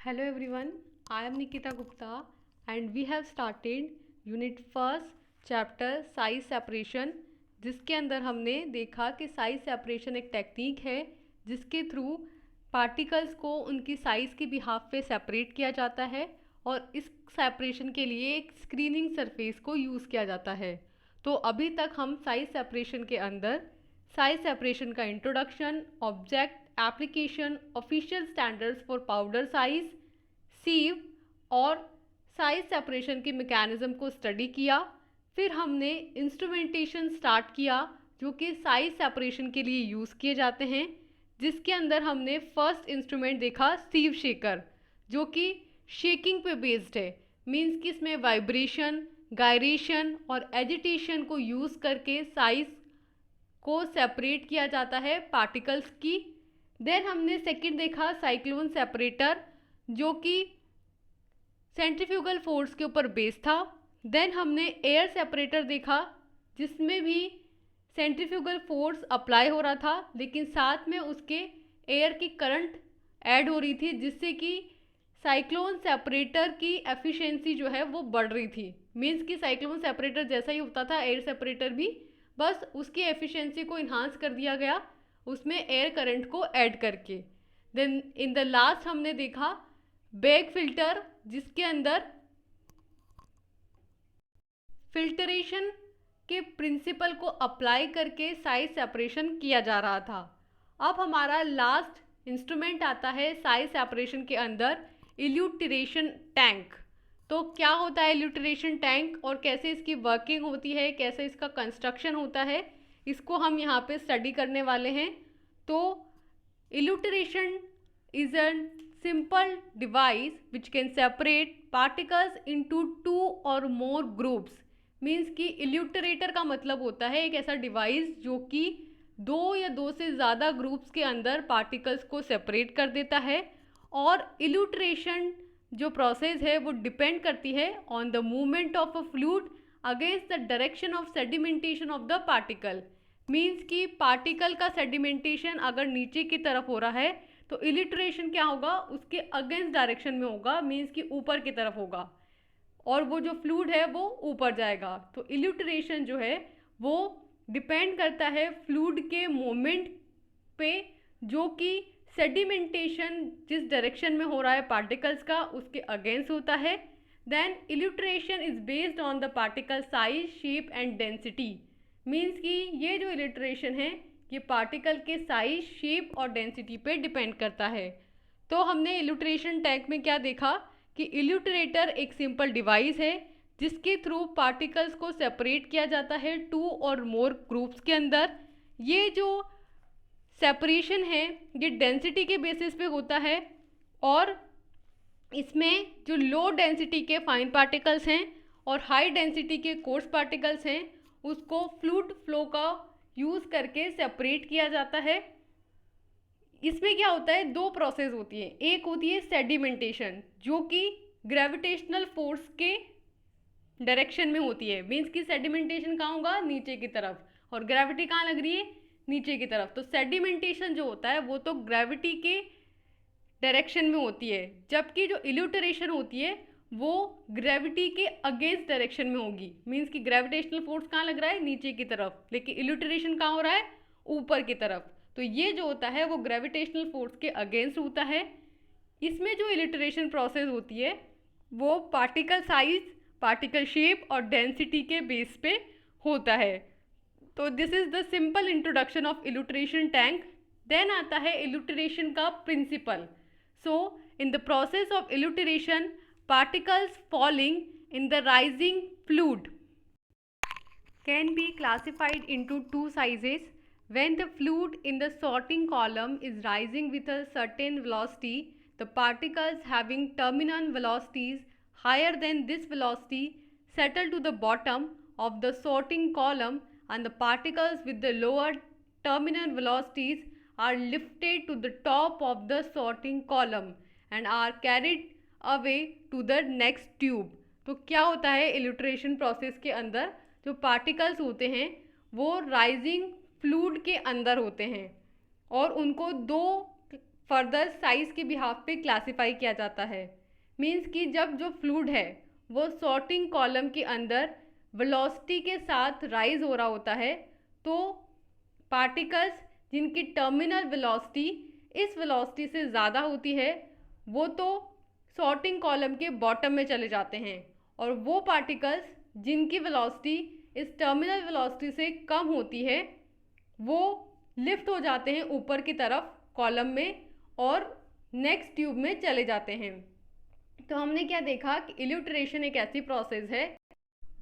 Hello everyone, I am Nikita Gupta and we have started Unit First Chapter Size Separation, जिसके अंदर हमने देखा कि साइज सेपरेशन एक टेक्निक है जिसके थ्रू पार्टिकल्स को उनकी साइज़ के बिहाफ पे सेपरेट किया जाता है और इस सेपरेशन के लिए एक स्क्रीनिंग सरफेस को यूज़ किया जाता है। तो अभी तक हम साइज सेपरेशन के अंदर साइज सेपरेशन का introduction, object, application, official standards for powder size, sieve और साइज सेपरेशन के मैकेनिज्म को स्टडी किया। फिर हमने इंस्ट्रूमेंटेशन स्टार्ट किया जो कि साइज सेपरेशन के लिए यूज़ किए जाते हैं, जिसके अंदर हमने फर्स्ट इंस्ट्रूमेंट देखा सीव शेकर, जो कि शेकिंग पे बेस्ड है। मींस कि इसमें वाइब्रेशन, गायरेशन और एजिटेशन को यूज़ करके साइज को सेपरेट किया जाता है पार्टिकल्स की। देन हमने सेकंड देखा साइक्लोन सेपरेटर, जो कि सेंट्रीफ्यूगल फोर्स के ऊपर बेस्ड था। देन हमने एयर सेपरेटर देखा, जिसमें भी सेंट्रीफ्यूगल फोर्स अप्लाई हो रहा था, लेकिन साथ में उसके एयर की करंट ऐड हो रही थी, जिससे कि साइक्लोन सेपरेटर की एफिशिएंसी जो है वो बढ़ रही थी। मींस कि साइक्लोन सेपरेटर जैसा ही होता था एयर सेपरेटर भी, बस उसकी एफिशिएंसी को इन्हांस कर दिया गया उसमें एयर करंट को ऐड करके। देन इन द लास्ट हमने देखा बैग फिल्टर, जिसके अंदर फिल्टरेशन के प्रिंसिपल को अप्लाई करके साइज सेपरेशन किया जा रहा था। अब हमारा लास्ट इंस्ट्रूमेंट आता है साइज सेपरेशन के अंदर इल्यूटरेशन टैंक। तो क्या होता है इल्यूटरेशन टैंक और कैसे इसकी वर्किंग होती है, कैसे इसका कंस्ट्रक्शन होता है, इसको हम यहाँ पे स्टडी करने वाले हैं। तो elutriation is a simple device which can separate particles into two or more groups। Means कि इल्यूटरेटर का मतलब होता है एक ऐसा डिवाइस जो कि दो या दो से ज़्यादा ग्रुप्स के अंदर पार्टिकल्स को सेपरेट कर देता है। और इल्यूटरेशन जो प्रोसेस है वो डिपेंड करती है on the movement of a fluid against the direction of sedimentation of the particle. Means कि पार्टिकल का सेडिमेंटेशन अगर नीचे की तरफ हो रहा है तो इल्यूटरेशन क्या होगा, उसके अगेंस्ट डायरेक्शन में होगा, मीन्स कि ऊपर की तरफ होगा और वो जो फ्लूइड है वो ऊपर जाएगा। तो इल्यूटरेशन जो है वो डिपेंड करता है फ्लूइड के मोमेंट पे, जो कि सेडिमेंटेशन जिस डायरेक्शन में हो रहा है पार्टिकल्स का उसके अगेंस्ट होता है। Then elutriation is based on the particle size, shape and density. Means कि ये जो इल्यूटरेशन है ये पार्टिकल के साइज, शेप और डेंसिटी पे डिपेंड करता है। तो हमने इल्यूटरेशन टैंक में क्या देखा कि इल्यूटरेटर एक सिंपल डिवाइस है जिसके थ्रू पार्टिकल्स को सेपरेट किया जाता है टू और मोर ग्रुप्स के अंदर। ये जो सेपरेशन है ये डेंसिटी के बेसिस पे होता है और इसमें जो लो डेंसिटी के फाइन पार्टिकल्स हैं और हाई डेंसिटी के कोर्स पार्टिकल्स हैं उसको फ्लूइड फ्लो का यूज़ करके सेपरेट किया जाता है। इसमें क्या होता है, दो प्रोसेस होती है। एक होती है सेडिमेंटेशन, जो कि ग्रेविटेशनल फोर्स के डायरेक्शन में होती है। मीन्स कि सेडिमेंटेशन कहाँ होगा, नीचे की तरफ, और ग्रेविटी कहाँ लग रही है, नीचे की तरफ। तो सेडिमेंटेशन जो होता है वो तो ग्रेविटी के डायरेक्शन में होती है, जबकि जो इल्यूटरेशन होती है वो ग्रेविटी के अगेंस्ट डायरेक्शन में होगी। मीन्स कि ग्रेविटेशनल फोर्स कहाँ लग रहा है, नीचे की तरफ, लेकिन इल्यूटरेशन कहाँ हो रहा है, ऊपर की तरफ। तो ये जो होता है वो ग्रेविटेशनल फोर्स के अगेंस्ट होता है। इसमें जो इल्यूटरेशन प्रोसेस होती है वो पार्टिकल साइज, पार्टिकल शेप और डेंसिटी के बेस पे होता है। तो this is the simple introduction of elutriation tank. Then आता है इल्यूटरेशन का principle. So in the process of elutriation particles falling in the rising fluid can be classified into two sizes. When the fluid in the sorting column is rising with a certain velocity, the particles having terminal velocities higher than this velocity settle to the bottom of the sorting column, and the particles with the lower terminal velocities are lifted to the top of the sorting column and are carried away to the next tube. तो क्या होता है इल्यूटरेशन process के अंदर, जो particles होते हैं वो राइजिंग फ्लूइड के अंदर होते हैं और उनको दो फर्दर साइज के बिहाफ पे क्लासिफाई किया जाता है। मीन्स कि जब जो फ्लूइड है वो सॉर्टिंग कॉलम के अंदर वेलोसिटी के साथ राइज हो रहा होता है, तो पार्टिकल्स जिनकी टर्मिनल वेलोसिटी इस वेलोसिटी से ज़्यादा होती है वो तो सॉर्टिंग कॉलम के बॉटम में चले जाते हैं, और वो पार्टिकल्स जिनकी वेलोसिटी इस टर्मिनल वेलोसिटी से कम होती है वो लिफ्ट हो जाते हैं ऊपर की तरफ कॉलम में और नेक्स्ट ट्यूब में चले जाते हैं। तो हमने क्या देखा कि इल्यूट्रेशन एक ऐसी प्रोसेस है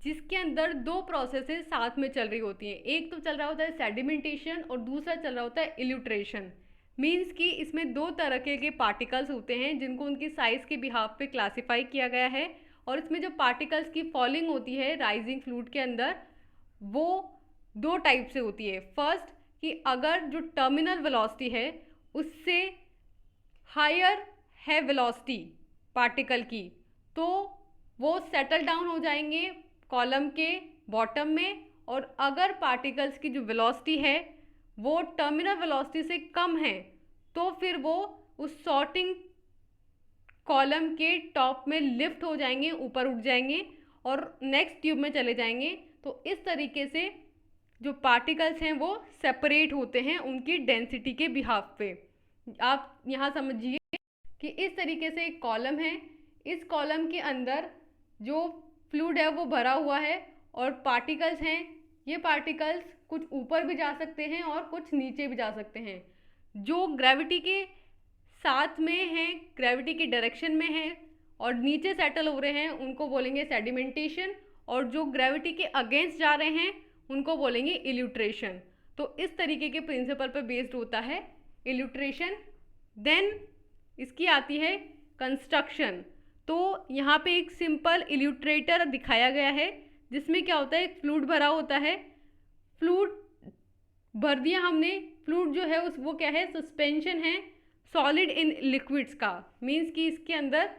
जिसके अंदर दो प्रोसेसेस साथ में चल रही होती हैं। एक तो चल रहा होता है सेडिमेंटेशन और दूसरा चल रहा होता है इल्यूट्रेशन। मीन्स कि इसमें दो तरह के पार्टिकल्स होते हैं जिनको उनकी साइज़ के बिहाफ पे क्लासिफाई किया गया है, और इसमें जो पार्टिकल्स की फॉलिंग होती है राइजिंग फ्लूइड के अंदर वो दो टाइप से होती है। फर्स्ट कि अगर जो टर्मिनल वेलोसिटी है उससे हायर है वेलोसिटी पार्टिकल की, तो वो सेटल डाउन हो जाएंगे कॉलम के बॉटम में, और अगर पार्टिकल्स की जो वेलोसिटी है वो टर्मिनल वेलोसिटी से कम है तो फिर वो उस सॉर्टिंग कॉलम के टॉप में लिफ्ट हो जाएंगे, ऊपर उठ जाएंगे और नेक्स्ट ट्यूब में चले जाएंगे। तो इस तरीके से जो पार्टिकल्स हैं वो सेपरेट होते हैं उनकी डेंसिटी के बिहाफ पे। आप यहाँ समझिए कि इस तरीके से एक कॉलम है, इस कॉलम के अंदर जो फ्लूइड है वो भरा हुआ है और पार्टिकल्स हैं, ये पार्टिकल्स कुछ ऊपर भी जा सकते हैं और कुछ नीचे भी जा सकते हैं। जो ग्रेविटी के साथ में हैं, ग्रेविटी की डायरेक्शन में हैं और नीचे सेटल हो रहे हैं उनको बोलेंगे सेडिमेंटेशन, और जो ग्रेविटी के अगेंस्ट जा रहे हैं उनको बोलेंगे इल्यूट्रेशन। तो इस तरीके के प्रिंसिपल पर बेस्ड होता है इल्यूट्रेशन। देन इसकी आती है कंस्ट्रक्शन। तो यहाँ पे एक सिंपल इल्यूट्रेटर दिखाया गया है जिसमें क्या होता है, एक फ्लूइड भरा होता है, फ्लूइड भर दिया हमने, फ्लूइड जो है उस वो क्या है, सस्पेंशन है सॉलिड इन लिक्विड्स का। मीन्स कि इसके अंदर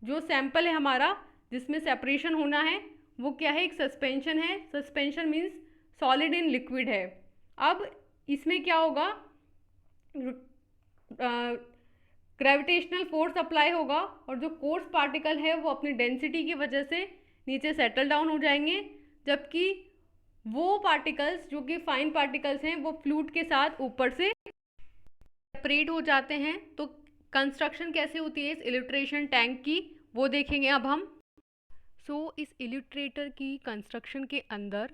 जो सैंपल है हमारा जिसमें सेपरेशन होना है वो क्या है, एक सस्पेंशन है। Suspension means solid in liquid है। अब इसमें क्या होगा, ग्रेविटेशनल फोर्स अप्लाई होगा और जो कोर्स पार्टिकल है वो अपनी डेंसिटी की वजह से नीचे सेटल डाउन हो जाएंगे, जबकि वो पार्टिकल्स जो कि फाइन पार्टिकल्स हैं वो फ्लूइड के साथ ऊपर से सेपरेट हो जाते हैं। तो कंस्ट्रक्शन कैसे होती है इस इल्यूट्रेशन टैंक की वो देखेंगे अब हम। इस इल्यूट्रेटर की कंस्ट्रक्शन के अंदर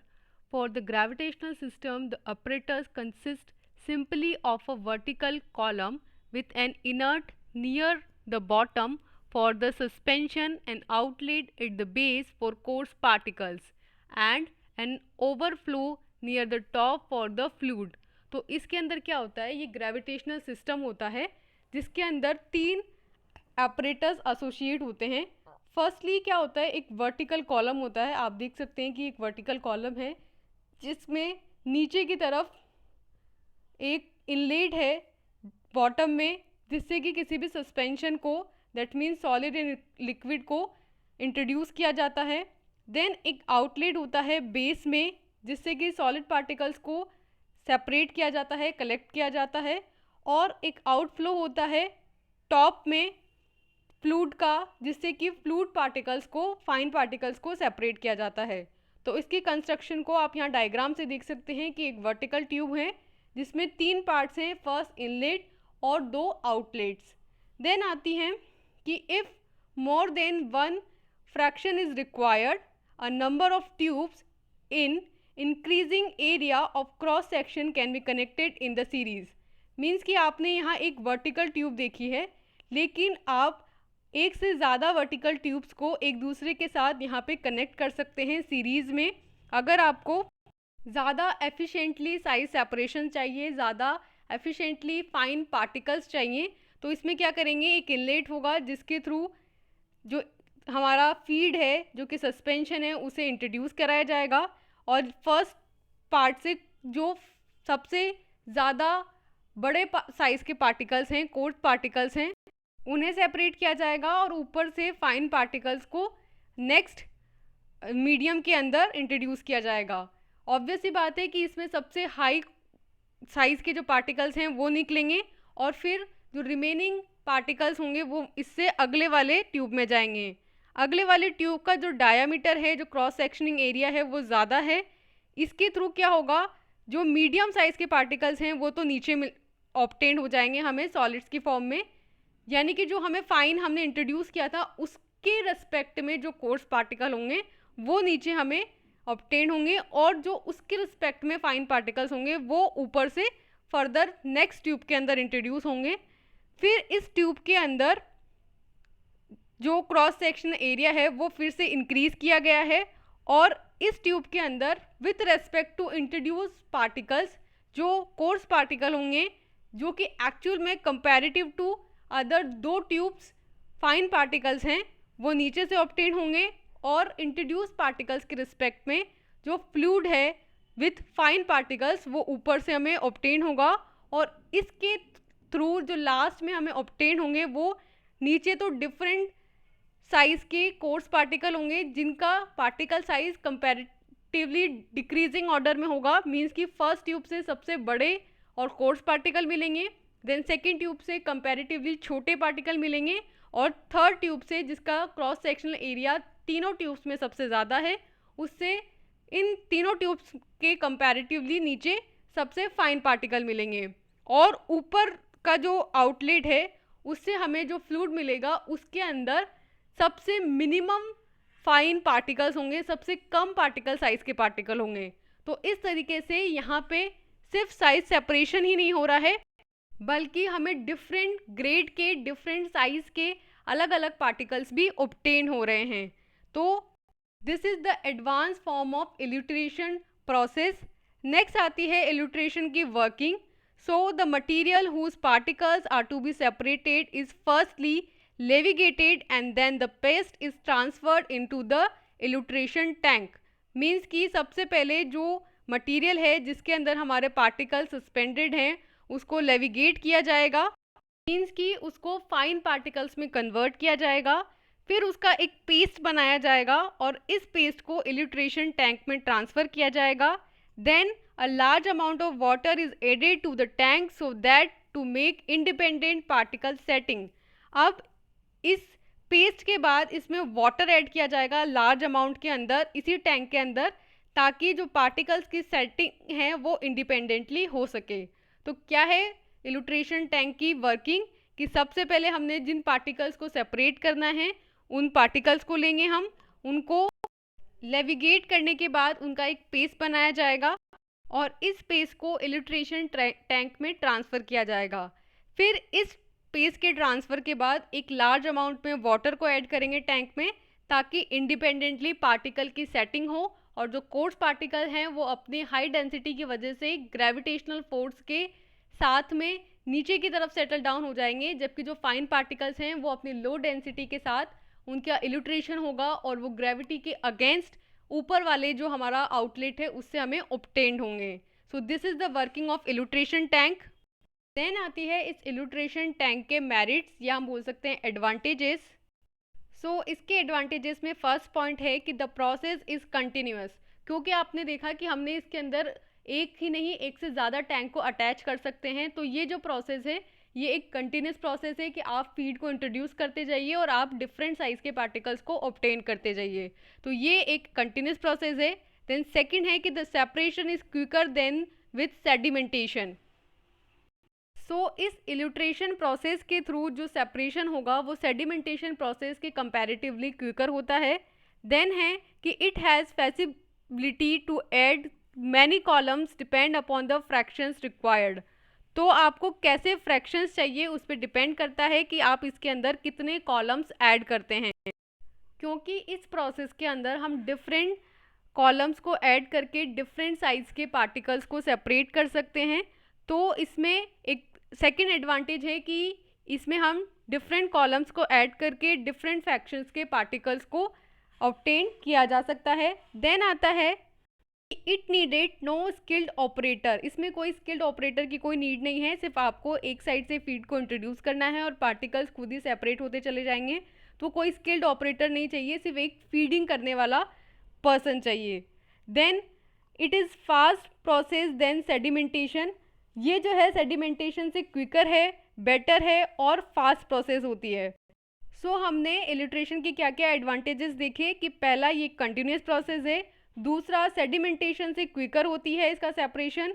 for the gravitational system the apparatus consist simply of a vertical column with an inert near the bottom for the suspension and outlet at the base for coarse particles and an overflow near the top for the fluid। तो इसके अंदर क्या होता है, ये gravitational system होता है जिसके अंदर तीन apparatus एसोसिएट होते हैं। फर्स्टली क्या होता है, एक वर्टिकल कॉलम होता है। आप देख सकते हैं कि एक वर्टिकल कॉलम है जिसमें नीचे की तरफ एक इनलेट है बॉटम में, जिससे कि किसी भी सस्पेंशन को that means solid and liquid को इंट्रोड्यूस किया जाता है। देन एक आउटलेट होता है बेस में जिससे कि सॉलिड पार्टिकल्स को सेपरेट किया जाता है, कलेक्ट किया जाता है, और एक आउटफ्लो होता है टॉप में फ्लूइड का जिससे कि फ्लूइड पार्टिकल्स को फाइन पार्टिकल्स को सेपरेट किया जाता है। तो इसकी कंस्ट्रक्शन को आप यहाँ डायग्राम से देख सकते हैं कि एक वर्टिकल ट्यूब है जिसमें तीन पार्ट्स हैं, फर्स्ट इनलेट और दो आउटलेट्स। देन आती हैं कि if more than one fraction is required a number of tubes in increasing area of cross section can be connected in the series. Means कि आपने यहाँ एक वर्टिकल ट्यूब देखी है, लेकिन आप एक से ज़्यादा वर्टिकल ट्यूब्स को एक दूसरे के साथ यहाँ पे कनेक्ट कर सकते हैं सीरीज़ में। अगर आपको ज़्यादा एफिशिएंटली साइज सेपरेशन चाहिए, ज़्यादा एफिशिएंटली फाइन पार्टिकल्स चाहिए, तो इसमें क्या करेंगे, एक इनलेट होगा जिसके थ्रू जो हमारा फीड है जो कि सस्पेंशन है उसे इंट्रोड्यूस कराया जाएगा, और फर्स्ट पार्ट से जो सबसे ज़्यादा बड़े साइज़ के पार्टिकल्स हैं, कोर्स पार्टिकल्स हैं, उन्हें सेपरेट किया जाएगा, और ऊपर से फाइन पार्टिकल्स को नेक्स्ट मीडियम के अंदर इंट्रोड्यूस किया जाएगा। ऑब्वियस ही बात है कि इसमें सबसे हाई साइज़ के जो पार्टिकल्स हैं वो निकलेंगे और फिर जो रिमेनिंग पार्टिकल्स होंगे वो इससे अगले वाले ट्यूब में जाएंगे। अगले वाले ट्यूब का जो डायामीटर है, जो क्रॉस सेक्शनिंग एरिया है, वो ज़्यादा है। इसके थ्रू क्या होगा, जो मीडियम साइज़ के पार्टिकल्स हैं वो तो नीचे ऑब्टेन हो जाएंगे हमें सॉलिड्स की फॉर्म में, यानी कि जो हमें फाइन हमने इंट्रोड्यूस किया था उसके रिस्पेक्ट में जो कोर्स पार्टिकल होंगे वो नीचे हमें ऑब्टेन होंगे, और जो उसके रिस्पेक्ट में फाइन पार्टिकल्स होंगे वो ऊपर से फर्दर नेक्स्ट ट्यूब के अंदर इंट्रोड्यूस होंगे। फिर इस ट्यूब के अंदर जो क्रॉस सेक्शन एरिया है वो फिर से इंक्रीज किया गया है, और इस ट्यूब के अंदर with respect to introduce particles जो कोर्स पार्टिकल होंगे, जो कि एक्चुअल में कंपैरेटिव टू अदर दो ट्यूब्स फाइन पार्टिकल्स हैं, वो नीचे से ऑब्टेन होंगे, और इंट्रोड्यूस पार्टिकल्स के रिस्पेक्ट में जो फ्लूइड है विथ फाइन पार्टिकल्स वो ऊपर से हमें ऑब्टेन होगा, और इसके थ्रू जो लास्ट में हमें ऑब्टेन होंगे वो नीचे तो डिफरेंट साइज के कोर्स पार्टिकल होंगे जिनका particle size comparatively decreasing order में होगा, मींस कि फर्स्ट ट्यूब से सबसे बड़े और कोर्स पार्टिकल मिलेंगे, देन सेकेंड ट्यूब से कंपैरेटिवली छोटे पार्टिकल मिलेंगे, और थर्ड ट्यूब से जिसका क्रॉस सेक्शनल एरिया तीनों ट्यूब्स में सबसे ज़्यादा है उससे इन तीनों ट्यूब्स के कंपैरेटिवली नीचे सबसे फाइन पार्टिकल मिलेंगे, और ऊपर का जो आउटलेट है उससे हमें जो फ्लूइड मिलेगा उसके अंदर सबसे मिनिमम फाइन पार्टिकल्स होंगे, सबसे कम पार्टिकल साइज के पार्टिकल होंगे। तो इस तरीके से यहाँ पे सिर्फ साइज सेपरेशन ही नहीं हो रहा है, बल्कि हमें डिफरेंट ग्रेड के डिफरेंट साइज के अलग अलग पार्टिकल्स भी ऑब्टेन हो रहे हैं। तो this is the advance form of elutriation process. Next आती है इल्यूट्रेशन की working. So the material whose particles are to be separated is firstly levigated and then the paste is transferred into the elutriation tank. Means कि सबसे पहले जो material है जिसके अंदर हमारे पार्टिकल सस्पेंडेड हैं उसको लेविगेट किया जाएगा, मीन्स कि उसको फाइन पार्टिकल्स में कन्वर्ट किया जाएगा, फिर उसका एक पेस्ट बनाया जाएगा और इस पेस्ट को इल्यूट्रेशन टैंक में ट्रांसफ़र किया जाएगा। Then a large amount of water is added to the tank so that to make independent particle setting. अब इस पेस्ट के बाद इसमें वाटर ऐड किया जाएगा लार्ज अमाउंट के अंदर इसी टैंक के अंदर, ताकि जो पार्टिकल्स की सेटिंग है वो इंडिपेंडेंटली हो सके। तो क्या है इल्यूट्रेशन टैंक की वर्किंग, कि सबसे पहले हमने जिन पार्टिकल्स को सेपरेट करना है उन पार्टिकल्स को लेंगे हम, उनको लेविगेट करने के बाद उनका एक पेस्ट बनाया जाएगा और इस पेस्ट को इल्यूट्रेशन टैंक में ट्रांसफ़र किया जाएगा। फिर इस पेस्ट के ट्रांसफ़र के बाद एक लार्ज अमाउंट में वाटर को ऐड करेंगे टैंक में, ताकि इंडिपेंडेंटली पार्टिकल की सेटिंग हो, और जो कोर्स पार्टिकल हैं वो अपनी हाई डेंसिटी की वजह से ग्रेविटेशनल फोर्स के साथ में नीचे की तरफ सेटल डाउन हो जाएंगे, जबकि जो फाइन पार्टिकल्स हैं वो अपनी लो डेंसिटी के साथ उनका इल्यूट्रेशन होगा और वो ग्रेविटी के अगेंस्ट ऊपर वाले जो हमारा आउटलेट है उससे हमें ऑब्टेन्ड होंगे। So this is the working of elutriation tank. Then आती है इस इल्यूट्रेशन टैंक के मेरिट्स या हम बोल सकते हैं एडवांटेजेस। सो इसके एडवांटेजेस में फर्स्ट पॉइंट है कि द प्रोसेस इज़ कंटिन्यूअस, क्योंकि आपने देखा कि हमने इसके अंदर एक ही नहीं एक से ज़्यादा टैंक को अटैच कर सकते हैं। तो ये जो प्रोसेस है ये एक कंटिन्यूस प्रोसेस है कि आप फीड को इंट्रोड्यूस करते जाइए और आप डिफरेंट साइज़ के पार्टिकल्स को ऑब्टेन करते जाइए। तो ये एक कंटिन्यूस प्रोसेस है। देन सेकंड है कि the separation is quicker than with sedimentation. So इस इल्यूट्रेशन प्रोसेस के थ्रू जो सेपरेशन होगा वो सेडिमेंटेशन प्रोसेस के कंपैरेटिवली क्विकर होता है। देन है कि it has facility to add many columns depend upon the fractions required. तो आपको कैसे फ्रैक्शंस चाहिए उस पर डिपेंड करता है कि आप इसके अंदर कितने कॉलम्स ऐड करते हैं, क्योंकि इस प्रोसेस के अंदर हम डिफरेंट कॉलम्स को ऐड करके डिफरेंट साइज़ के पार्टिकल्स को सेपरेट कर सकते हैं। तो इसमें एक सेकेंड एडवांटेज है कि इसमें हम डिफरेंट कॉलम्स को ऐड करके डिफरेंट फ्रैक्शंस के पार्टिकल्स को ऑब्टेन किया जा सकता है। देन आता है it needed no skilled operator. इसमें कोई स्किल्ड ऑपरेटर की कोई नीड नहीं है, सिर्फ आपको एक साइड से फीड को इंट्रोड्यूस करना है और पार्टिकल्स खुद ही सेपरेट होते चले जाएंगे। तो कोई स्किल्ड ऑपरेटर नहीं चाहिए, सिर्फ एक फीडिंग करने वाला पर्सन चाहिए। Then it is fast process then sedimentation. ये जो है सेडिमेंटेशन से क्विकर है। बेटर है और फास्ट प्रोसेस होती है। सो हमने इलिट्रेशन के क्या क्या एडवांटेजेस देखे कि पहला ये कंटिन्यूस प्रोसेस है, दूसरा सेडिमेंटेशन से क्विकर होती है इसका सेपरेशन,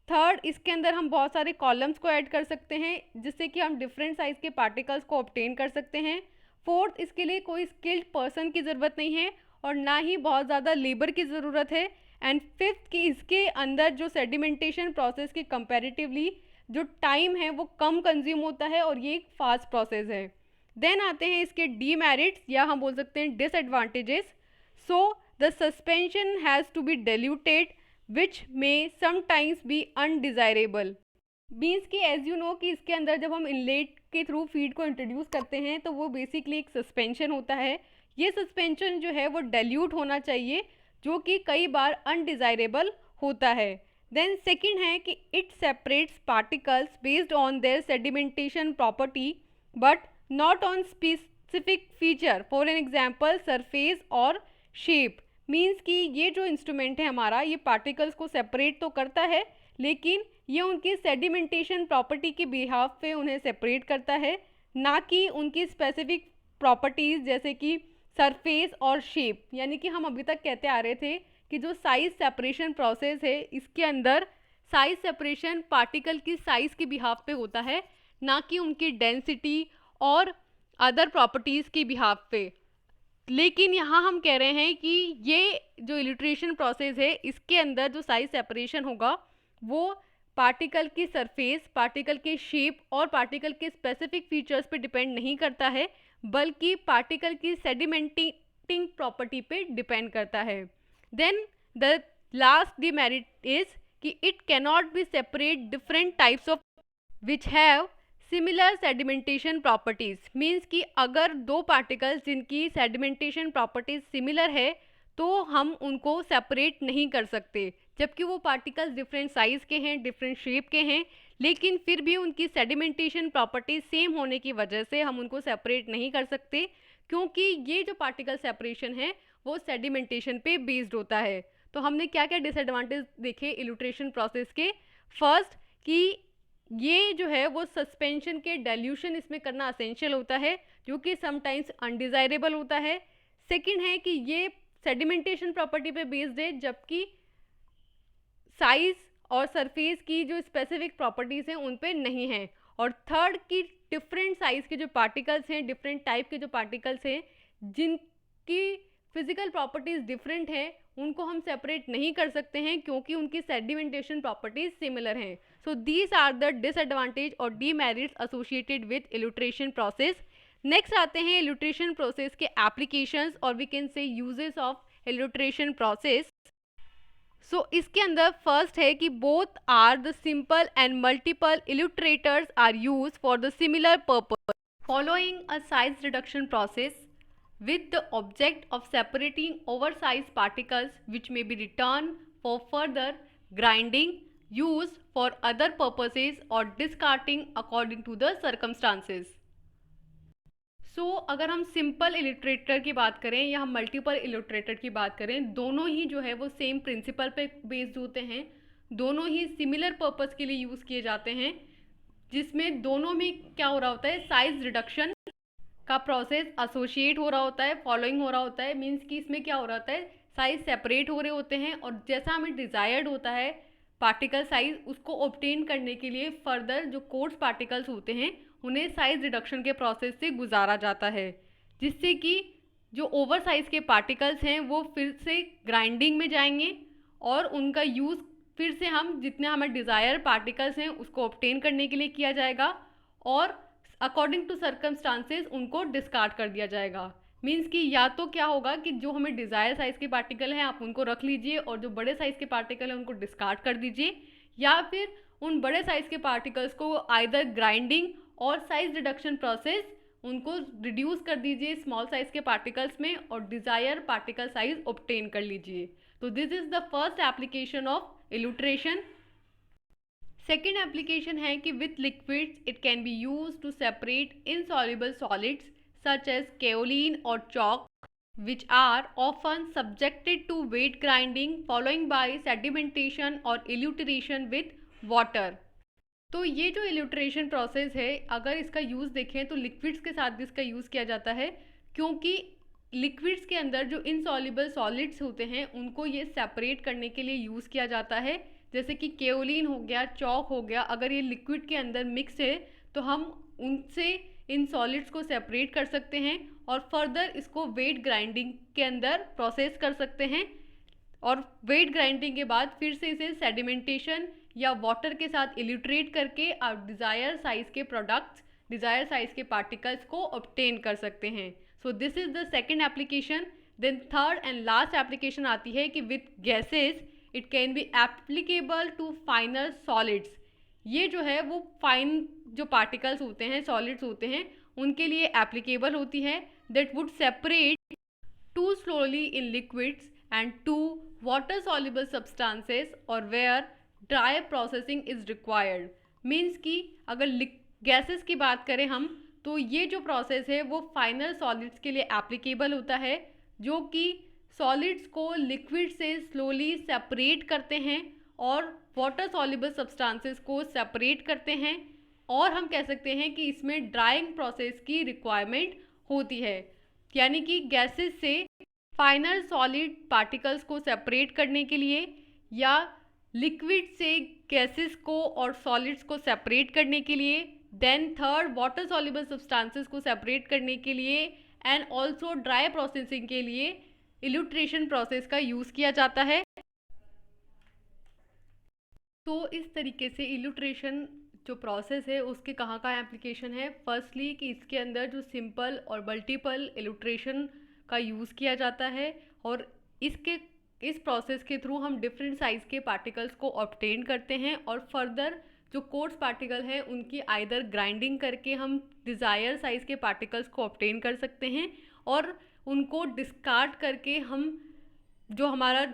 थर्ड इसके अंदर हम बहुत सारे कॉलम्स को ऐड कर सकते हैं जिससे कि हम डिफरेंट साइज के पार्टिकल्स को ऑब्टेन कर सकते हैं, फोर्थ इसके लिए कोई स्किल्ड पर्सन की ज़रूरत नहीं है और ना ही बहुत ज़्यादा लेबर की ज़रूरत है, एंड फिफ्थ कि इसके अंदर जो सेडिमेंटेशन प्रोसेस के कंपैरेटिवली जो टाइम है वो कम कंज्यूम होता है और ये एक फास्ट प्रोसेस है। देन आते हैं इसके डीमेरिट्स या हम बोल सकते हैं disadvantages. So the suspension has to be diluted which may sometimes be undesirable. Means कि एज यू नो कि इसके अंदर जब हम इनलेट के थ्रू फीड को इंट्रोड्यूस करते हैं तो वो बेसिकली एक सस्पेंशन होता है। ये सस्पेंशन जो है वो डाइल्यूट होना चाहिए जो कि कई बार अनडिज़ायरेबल होता है। देन सेकंड है कि it separates particles based on their sedimentation property but not on specific feature, for an example surface और शेप। मीन्स कि ये जो इंस्ट्रूमेंट है हमारा ये पार्टिकल्स को सेपरेट तो करता है लेकिन ये उनकी सेडिमेंटेशन प्रॉपर्टी के बिहाफ पे उन्हें सेपरेट करता है, ना कि उनकी स्पेसिफिक प्रॉपर्टीज़ जैसे कि सरफेस और शेप। यानी कि हम अभी तक कहते आ रहे थे कि जो साइज सेपरेशन प्रोसेस है इसके अंदर साइज सेपरेशन पार्टिकल की साइज़ के बिहाफ पे होता है, ना कि उनकी डेंसिटी और अदर प्रॉपर्टीज़ की बिहाफ पे। लेकिन यहाँ हम कह रहे हैं कि ये जो इलिट्रेशन प्रोसेस है इसके अंदर जो साइज सेपरेशन होगा वो पार्टिकल की सरफेस, पार्टिकल के शेप और पार्टिकल के स्पेसिफिक फीचर्स पे डिपेंड नहीं करता है बल्कि पार्टिकल की सेडिमेंटिंग प्रॉपर्टी पे डिपेंड करता है। Then the last demerit is कि it cannot be separate different types of which have similar sedimentation properties. Means कि अगर दो पार्टिकल्स जिनकी सेडिमेंटेशन प्रॉपर्टीज सिमिलर है तो हम उनको सेपरेट नहीं कर सकते, जबकि वो पार्टिकल्स डिफरेंट साइज़ के हैं, डिफरेंट शेप के हैं, लेकिन फिर भी उनकी सेडिमेंटेशन प्रॉपर्टीज सेम होने की वजह से हम उनको सेपरेट नहीं कर सकते क्योंकि ये जो पार्टिकल सेपरेशन है वो सेडिमेंटेशन पे बेस्ड होता है। तो हमने क्या क्या डिसएडवांटेज देखे इलिट्रेशन प्रोसेस के। फर्स्ट कि ये जो है वो सस्पेंशन के डाइल्यूशन इसमें करना असेंशियल होता है जो कि समटाइम्स अनडिज़ायरेबल होता है। सेकंड है कि ये सेडिमेंटेशन प्रॉपर्टी पे बेस्ड है जबकि साइज और सरफेस की जो स्पेसिफिक प्रॉपर्टीज़ हैं उन पे नहीं है। और थर्ड कि डिफरेंट साइज़ के जो पार्टिकल्स हैं, डिफरेंट टाइप के जो पार्टिकल्स हैं जिनकी फिजिकल प्रॉपर्टीज़ डिफरेंट हैं उनको हम सेपरेट नहीं कर सकते हैं क्योंकि उनकी सेडिमेंटेशन प्रॉपर्टीज सिमिलर हैं। So these are the disadvantage और demerits associated with elutriation process. Next आते हैं इलिट्रेशन प्रोसेस के एप्लीकेशंस और we can say uses of elutriation process. So इसके अंदर फर्स्ट है कि both are the simple and multiple elutriators are use for the similar purpose following a size reduction process with the object of separating oversized particles which may be returned for further grinding, used for other purposes or discarding according to the circumstances. So अगर हम simple इलिट्रेटर की बात करें या हम multiple इलिट्रेटर की बात करें, दोनों ही जो है वो सेम प्रिंसिपल पे बेस्ड होते हैं, दोनों ही सिमिलर पर्पस के लिए यूज़ किए जाते हैं, जिसमें दोनों में क्या हो रहा होता है साइज रिडक्शन का प्रोसेस एसोसिएट हो रहा होता है, फॉलोइंग हो रहा होता है। मीन्स कि इसमें क्या हो रहा होता है साइज सेपरेट हो रहे होते हैं और जैसा हमें डिज़ायर्ड होता है पार्टिकल साइज उसको ऑब्टेन करने के लिए फर्दर जो कोर्स पार्टिकल्स होते हैं उन्हें साइज रिडक्शन के प्रोसेस से गुजारा जाता है, जिससे कि जो ओवर साइज के पार्टिकल्स हैं वो फिर से ग्राइंडिंग में जाएंगे और उनका यूज़ फिर से हम जितने हमें डिज़ायर पार्टिकल्स हैं उसको ऑब्टेन करने के लिए किया जाएगा और अकॉर्डिंग टू सर्कमस्टांसेस उनको डिस्कार्ड कर दिया जाएगा। मीन्स कि या तो क्या होगा कि जो हमें डिज़ायर साइज़ के पार्टिकल हैं आप उनको रख लीजिए और जो बड़े साइज़ के पार्टिकल हैं उनको डिस्कार्ड कर दीजिए, या फिर उन बड़े साइज़ के पार्टिकल्स को आइदर ग्राइंडिंग और साइज रिडक्शन प्रोसेस उनको रिड्यूस कर दीजिए स्मॉल साइज़ के पार्टिकल्स में और डिज़ायर पार्टिकल साइज ऑब्टेन कर लीजिए। तो this is the first application of elutriation. Second application है कि with liquids it can be use to separate insoluble solids such as kaolin और chalk which are often subjected to wet grinding following by sedimentation or eluteration with water। तो ये जो इल्यूट्रेशन process है, अगर इसका use देखें तो लिक्विड्स के साथ भी इसका यूज़ किया जाता है, क्योंकि लिक्विड्स के अंदर जो इनसॉल्युबल सॉलिड्स होते हैं उनको ये सेपरेट करने के लिए यूज़ किया जाता है। जैसे कि केओलिन हो गया, चॉक हो गया, अगर ये लिक्विड के अंदर मिक्स है तो हम उनसे इन सॉलिड्स को सेपरेट कर सकते हैं और फर्दर इसको वेट ग्राइंडिंग के अंदर प्रोसेस कर सकते हैं, और वेट ग्राइंडिंग के बाद फिर से इसे सेडिमेंटेशन या वाटर के साथ इल्यूट्रेट करके आप डिज़ायर साइज़ के प्रोडक्ट्स, डिज़ायर साइज़ के पार्टिकल्स को ऑब्टेन कर सकते हैं। So this is the second application. Then third and last application आती है कि with gases it can be applicable to finer solids. ये जो है वो फाइन जो पार्टिकल्स होते हैं, सॉलिड्स होते हैं, उनके लिए एप्लीकेबल होती है, that would separate to slowly in liquids and two water soluble substances or where dry processing is required। Means कि अगर गैसेस की बात करें हम, तो ये जो प्रोसेस है वो फाइनल सॉलिड्स के लिए एप्लीकेबल होता है, जो कि सॉलिड्स को लिक्विड से स्लोली सेपरेट करते हैं और वाटर सॉल्युबल सब्सटेंसेस को सेपरेट करते हैं, और हम कह सकते हैं कि इसमें ड्राइंग प्रोसेस की रिक्वायरमेंट होती है। यानी कि गैसेस से फाइनल सॉलिड पार्टिकल्स को सेपरेट करने के लिए या लिक्विड से गैसेस को और सॉलिड्स को सेपरेट करने के लिए, then third water soluble substances को सेपरेट करने के लिए, एंड ऑल्सो ड्राई प्रोसेसिंग के लिए इल्यूट्रेशन प्रोसेस का यूज़ किया जाता है। तो इस तरीके से इल्यूट्रेशन जो प्रोसेस है उसके कहाँ का एप्लीकेशन है। फर्स्टली कि इसके अंदर जो सिंपल और मल्टीपल इल्यूट्रेशन का यूज़ किया जाता है, और इस प्रोसेस के थ्रू हम डिफरेंट साइज़ के पार्टिकल्स को ऑब्टेन करते हैं, और फर्दर जो कोर्स पार्टिकल हैं उनकी आइदर ग्राइंडिंग करके हम डिज़ायर साइज़ के पार्टिकल्स को ऑब्टेन कर सकते हैं, और उनको डिस्कार्ड करके हम जो हमारा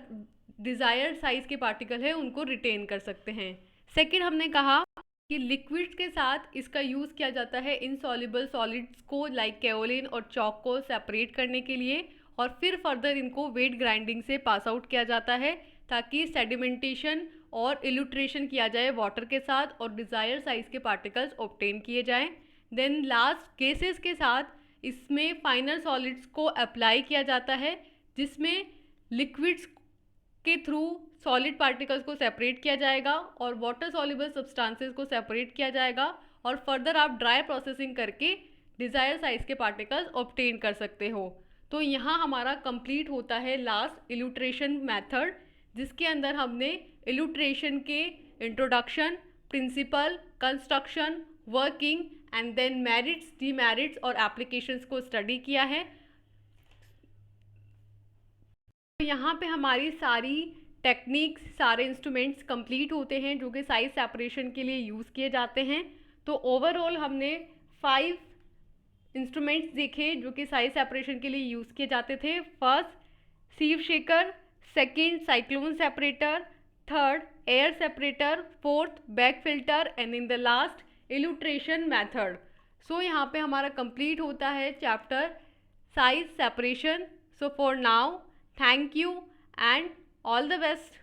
डिज़ायर साइज़ के पार्टिकल है उनको रिटेन कर सकते हैं। सेकेंड, हमने कहा कि लिक्विड्स के साथ इसका यूज़ किया जाता है इनसॉल्युबल सॉलिड्स को लाइक केओलिन और चॉक को सेपरेट करने के लिए, और फिर फर्दर इनको वेट ग्राइंडिंग से पास आउट किया जाता है ताकि सेडिमेंटेशन और इल्यूट्रेशन किया जाए वाटर के साथ और डिज़ायर साइज़ के पार्टिकल्स ऑब्टेन किए जाएं। देन लास्ट, गैसेस के साथ इसमें फाइनल सॉलिड्स को अप्लाई किया जाता है, जिसमें लिक्विड्स के थ्रू सॉलिड पार्टिकल्स को सेपरेट किया जाएगा और वाटर सॉल्युबल सब्सटेंसेस को सेपरेट किया जाएगा, और फर्दर आप ड्राई प्रोसेसिंग करके डिज़ायर साइज़ के पार्टिकल्स ऑब्टेन कर सकते हो। तो यहाँ हमारा कंप्लीट होता है लास्ट इल्यूट्रेशन मेथड, जिसके अंदर हमने इल्यूट्रेशन के introduction, principle, construction, working and then merits, demerits और एप्लीकेशंस को स्टडी किया है। तो यहाँ पे हमारी सारी टेक्निक्स, सारे इंस्ट्रूमेंट्स कंप्लीट होते हैं जो कि साइज सेपरेशन के लिए यूज़ किए जाते हैं। तो ओवरऑल हमने 5 इंस्ट्रूमेंट्स देखे जो कि साइज सेपरेशन के लिए यूज़ किए जाते थे। First, sieve shaker, second, cyclone separator, third, air separator, fourth, bag filter, and in the last, elutriation method. So यहाँ पे हमारा कंप्लीट होता है chapter size separation. So for now, thank you and all the best.